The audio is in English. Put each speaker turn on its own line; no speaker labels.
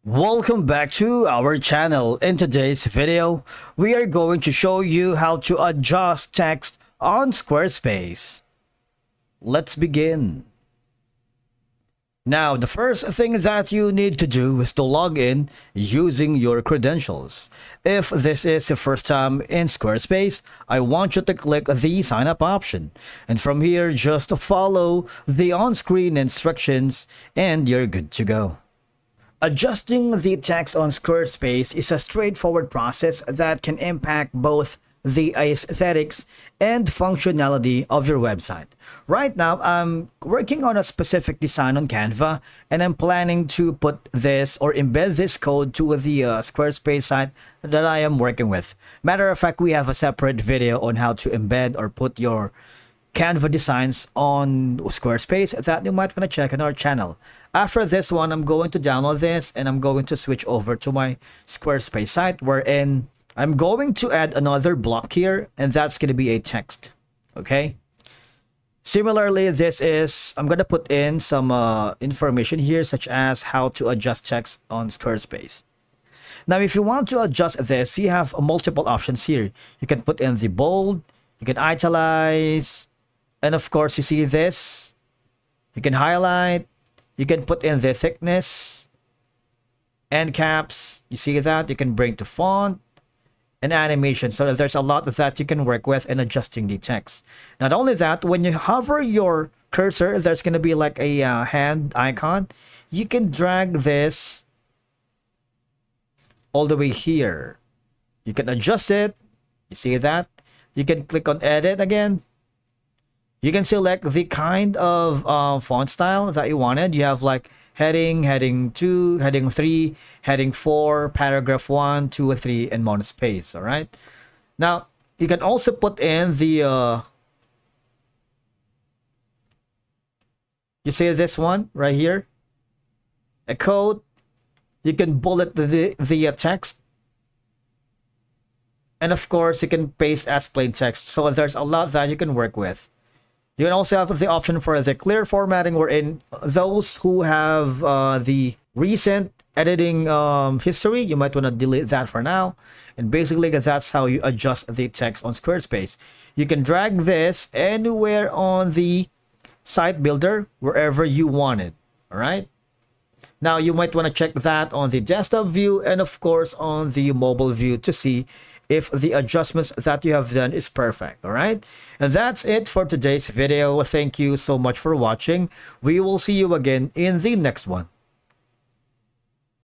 Welcome back to our channel. In today's video, we are going to show you how to adjust text on Squarespace. Let's begin. Now, the first thing that you need to do is to log in using your credentials. If this is your first time in Squarespace, I want you to click the sign up option. And from here, just follow the on-screen instructions and you're good to go. Adjusting the text on Squarespace is a straightforward process that can impact both the aesthetics and functionality of your website. Right now, I'm working on a specific design on Canva, and I'm planning to put this or embed this code to the Squarespace site that I am working with. Matter of fact, we have a separate video on how to embed or put your Canva designs on Squarespace that you might want to check on our channel. After this one, I'm going to download this and I'm going to switch over to my Squarespace site, wherein I'm going to add another block here, and that's going to be a text. Okay. Similarly, I'm going to put in some information here, such as how to adjust text on Squarespace. Now, if you want to adjust this, you have multiple options here. You can put in the bold, you can italize, and of course, you see this. You can highlight, you can put in the thickness, end caps. You see that? You can bring to font and animation. So there's a lot that you can work with in adjusting the text. Not only that, when you hover your cursor, there's going to be like a hand icon. You can drag this all the way here. You can adjust it. You see that? You can click on edit again. You can select the kind of font style that you wanted. You have like heading, heading 2, heading 3, heading 4, paragraph 1, 2, 3, and monospace. All right. Now, you can also put in the, you see this one right here, a code. You can bullet the text. And of course, you can paste as plain text. So there's a lot that you can work with. You can also have the option for the clear formatting, wherein those who have the recent editing history, you might want to delete that for now. And basically, that's how you adjust the text on Squarespace. You can drag this anywhere on the site builder, wherever you want it. All right. Now, you might want to check that on the desktop view and, of course, on the mobile view to see if the adjustments that you have done is perfect. All right. And that's it for today's video. Thank you so much for watching. We will see you again in the next one.